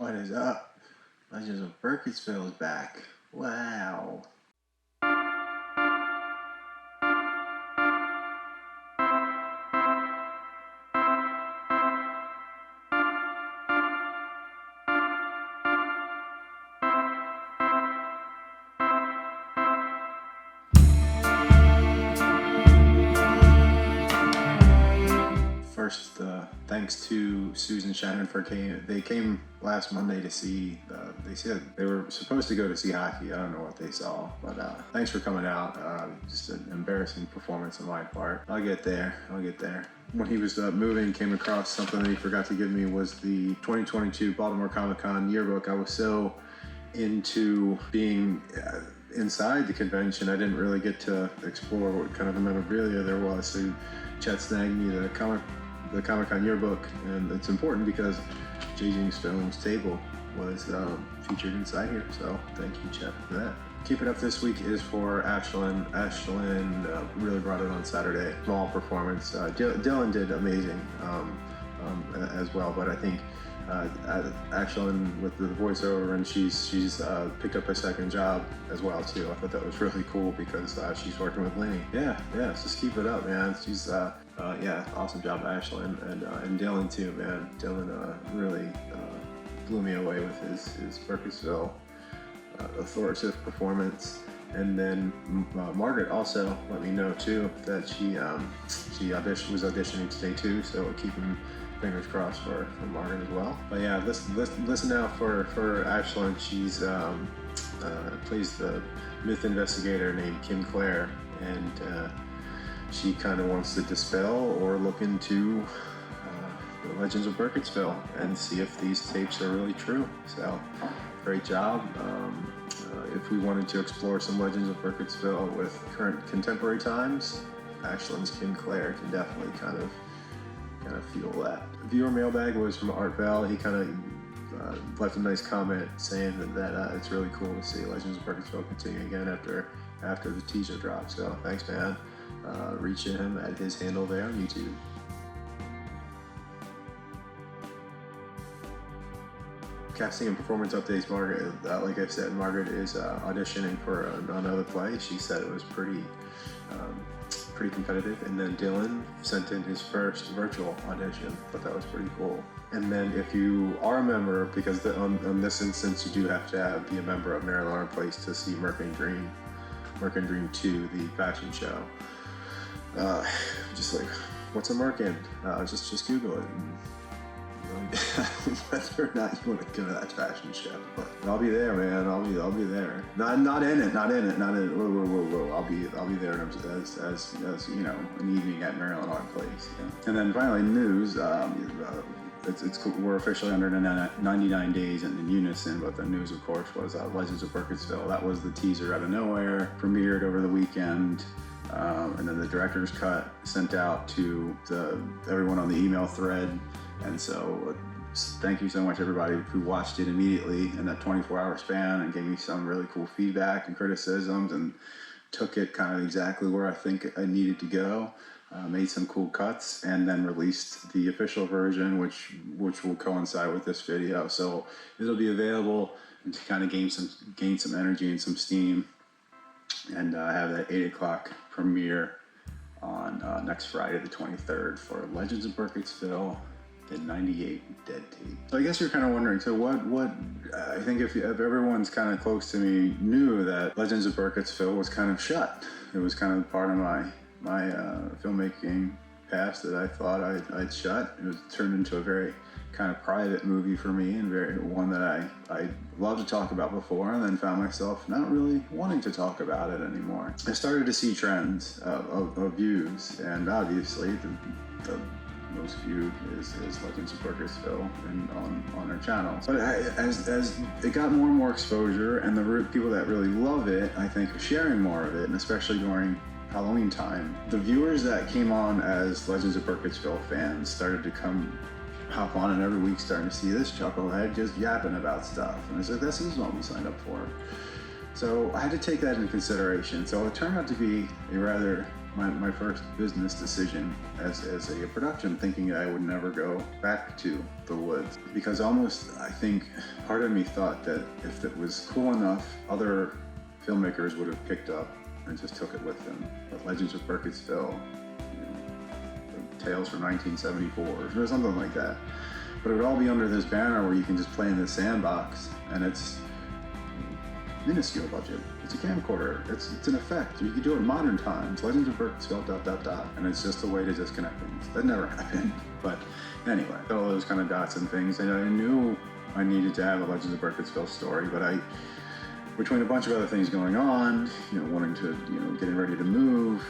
What is up? Legends of Burkittsville is back. Wow. First, thanks to Susan Shannon for they came last Monday to see. They said they were supposed to go to see hockey. I don't know what they saw, but thanks for coming out. Just an embarrassing performance on my part. I'll get there. When he was moving, came across something that he forgot to give me was the 2022 Baltimore Comic-Con yearbook. I was so into being inside the convention, I didn't really get to explore what kind of a memorabilia there was. So Chet snagged me the Comic-Con yearbook, and it's important because Jinx Film's table was featured inside here, so thank you, Chet, for that. Keep It Up this week is for Ashlyn. Ashlyn really brought it on Saturday. Small performance. Dylan did amazing as well, but I think Ashlyn with the voiceover, and she's picked up a second job as well too. I thought that was really cool because she's working with Lenny. Yeah, just keep it up, man. She's awesome job, Ashlyn, and Dylan too, man. Dylan really blew me away with his Burkittsville authoritative performance. And then Margaret also let me know too that she was auditioning today too, so keeping fingers crossed for Margaret as well. But yeah, listen out for Ashlyn. She's plays the myth investigator named Kim Clare, and she kind of wants to dispel or look into the legends of Burkittsville and see if these tapes are really true. So great job. If we wanted to explore some legends of Burkittsville with current contemporary times, Ashlyn's Kim Clare can definitely kind of feel that. Viewer mailbag was from Art Bell. He kind of left a nice comment saying that it's really cool to see Legends of Burkittsville continue again after the teaser drop. So thanks, man. Reach him at his handle there on YouTube. Casting and performance updates. Margaret, like I said, Margaret is auditioning for another play. She said it was pretty competitive. And then Dylan sent in his first virtual audition. Thought that was pretty cool. And then if you are a member, because on this instance you do have to be a member of Maryland Art Place to see Merc and Dream 2, the fashion show. Just like, what's a Merkin? Just Google it. Whether or not you want to go to that fashion show, but I'll be there, man. I'll be there. Not in it. Whoa. I'll be there as you know, an evening at Maryland Art Place. Yeah. And then finally, news. It's cool. We're officially under 99 days in unison, but the news, of course, was Legends of Burkittsville. That was the teaser out of nowhere, premiered over the weekend, and then the director's cut sent out to everyone on the email thread. And so thank you so much, everybody who watched it immediately in that 24-hour span and gave me some really cool feedback and criticisms and took it kind of exactly where I think I needed to go. Made some cool cuts and then released the official version, which will coincide with this video. So it'll be available and to kind of gain some energy and some steam, and have that 8 o'clock premiere on next Friday the 23rd for Legends of Burkittsville, the 98 Dead Tape. So I guess you're kind of wondering, so what I think if everyone's kind of close to me knew that Legends of Burkittsville was kind of shut. It was kind of part of my filmmaking past that I thought I'd shut. It was turned into a very kind of private movie for me, and one that I loved to talk about before, and then found myself not really wanting to talk about it anymore. I started to see trends of views, and obviously the most viewed is Legends of Burkittsville and on our channel. But as it got more and more exposure, and the people that really love it, I think, are sharing more of it, and especially during Halloween time, the viewers that came on as Legends of Burkittsville fans started to hop on, and every week starting to see this chucklehead just yapping about stuff. And I said, this is what we signed up for. So I had to take that into consideration. So it turned out to be a rather my first business decision as a production, thinking I would never go back to the woods. Because almost, I think, part of me thought that if it was cool enough, other filmmakers would have picked up and just took it with them. But Legends of Burkittsville, Tales from 1974, or something like that. But it would all be under this banner where you can just play in the sandbox, and it's minuscule budget. It's a camcorder. It's an effect. You can do it in modern times. Legends of Burkittsville, ... And it's just a way to disconnect things. That never happened. But anyway, all those kind of dots and things. And I knew I needed to have a Legends of Burkittsville story, but between a bunch of other things going on, wanting to, getting ready to move,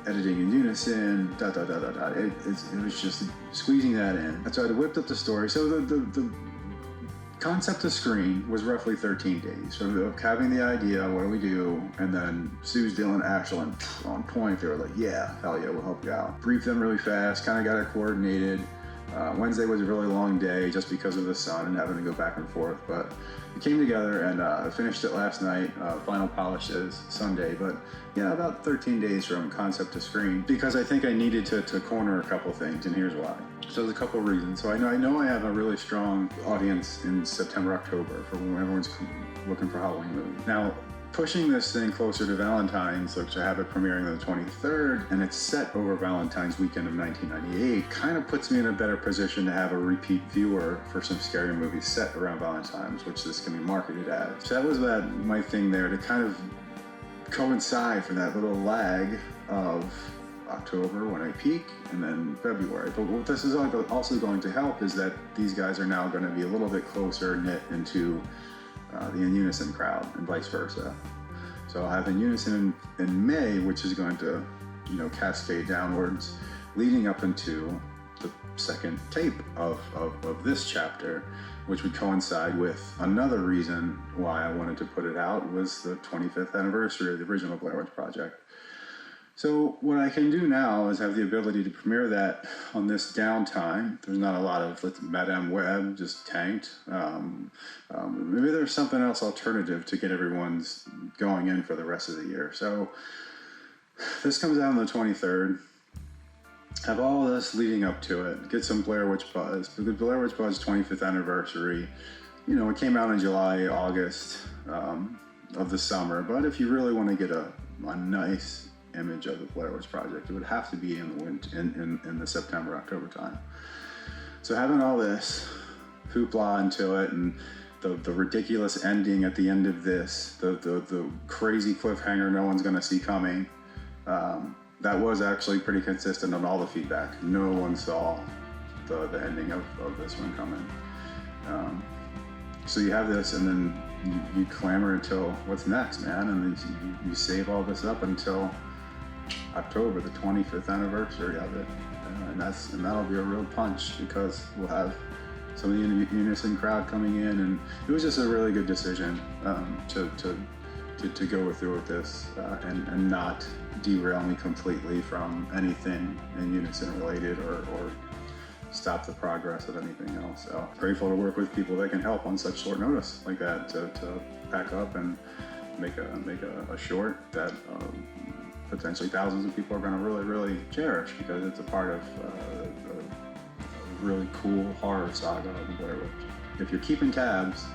editing in unison, it was just squeezing that in. And so I whipped up the story. So the concept to screen was roughly 13 days. So having the idea, what do we do? And then Suze, Dylan, Ashlyn on point. They were like, yeah, hell yeah, we'll help you out. Briefed them really fast, kind of got it coordinated. Wednesday was a really long day just because of the sun and having to go back and forth, but we came together and I finished it last night. Final polish is Sunday, but yeah, about 13 days from concept to screen, because I think I needed to corner a couple things, and here's why. So there's a couple reasons. So I know I have a really strong audience in September, October for when everyone's looking for Halloween movies. Now, pushing this thing closer to Valentine's, which I have it premiering on the 23rd, and it's set over Valentine's weekend of 1998, kind of puts me in a better position to have a repeat viewer for some scary movies set around Valentine's, which this can be marketed as. So that was my thing there, to kind of coincide for that little lag of October when I peak, and then February. But what this is also going to help is that these guys are now going to be a little bit closer knit into the In Unison crowd, and vice versa. So I'll have In Unison in May, which is going to, cascade downwards, leading up into the second tape of this chapter, which would coincide with another reason why I wanted to put it out, was the 25th anniversary of the original Blair Witch Project. So what I can do now is have the ability to premiere that on this downtime. There's not a lot of Madame Web just tanked. Maybe there's something else alternative to get everyone's going in for the rest of the year. So this comes out on the 23rd. Have all this leading up to it. Get some Blair Witch buzz. But the Blair Witch Buzz 25th anniversary, it came out in July, August of the summer. But if you really want to get a nice image of the Blair Witch Project, it would have to be in the September, October time. So having all this hoopla into it, and the ridiculous ending at the end of this, the crazy cliffhanger no one's going to see coming, that was actually pretty consistent on all the feedback. No one saw the ending of this one coming. So you have this, and then you clamor until what's next, man, and then you save all this up until October, the 25th anniversary of it, and that'll be a real punch, because we'll have some of the Unison crowd coming in, and it was just a really good decision to go through with this and not derail me completely from anything In Unison related or stop the progress of anything else. So grateful to work with people that can help on such short notice like that, to pack up and make a short that potentially thousands of people are going to really, really cherish, because it's a part of a really cool horror saga of Blair Witch. If you're keeping tabs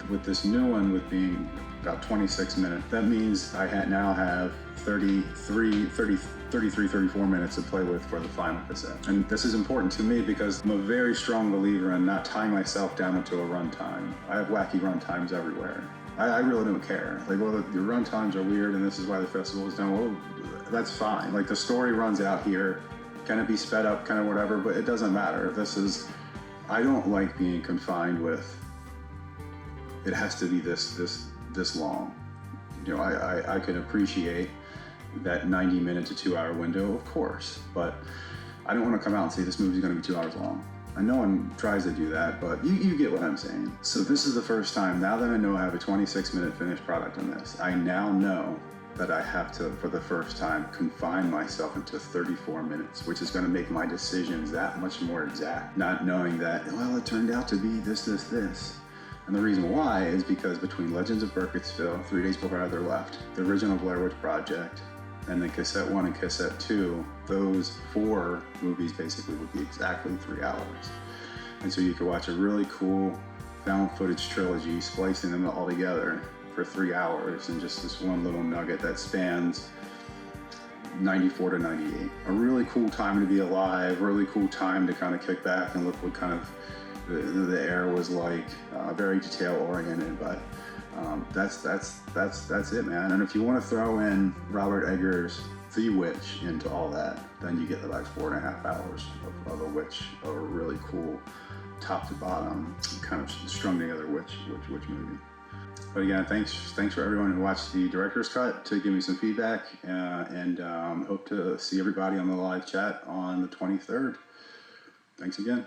with this new one, with being about 26 minutes, that means I now have 33, 34 minutes to play with for the final cassette. And this is important to me because I'm a very strong believer in not tying myself down into a runtime. I have wacky runtimes everywhere. I really don't care. Well, the run times are weird, and this is why the festival is done. Well, that's fine. The story runs out here. Can it be sped up, kind of whatever, but it doesn't matter. I don't like being confined with, it has to be this long. I can appreciate that 90-minute to 2-hour window, of course, but I don't want to come out and say this movie's going to be 2 hours long. And no one tries to do that, but you get what I'm saying. So this is the first time, now that I know I have a 26-minute finished product on this, I now know that I have to, for the first time, confine myself into 34 minutes, which is going to make my decisions that much more exact. Not knowing that, well, it turned out to be this. And the reason why is because between Legends of Burkittsville, 3 Days Before They're Left, the original Blair Witch Project, and then cassette 1 and cassette 2, those 4 movies basically would be exactly 3 hours. And so you could watch a really cool found footage trilogy, splicing them all together for 3 hours in just this one little nugget that spans 94 to 98. A really cool time to be alive, really cool time to kind of kick back and look what kind of the air was like, very detail oriented, but that's it, man. And if you want to throw in Robert Eggers' The Witch into all that, then you get like 4.5 hours of a witch, a really cool top to bottom kind of strung together witch movie. But again, thanks for everyone who watched the director's cut to give me some feedback, and hope to see everybody on the live chat on the 23rd. Thanks again.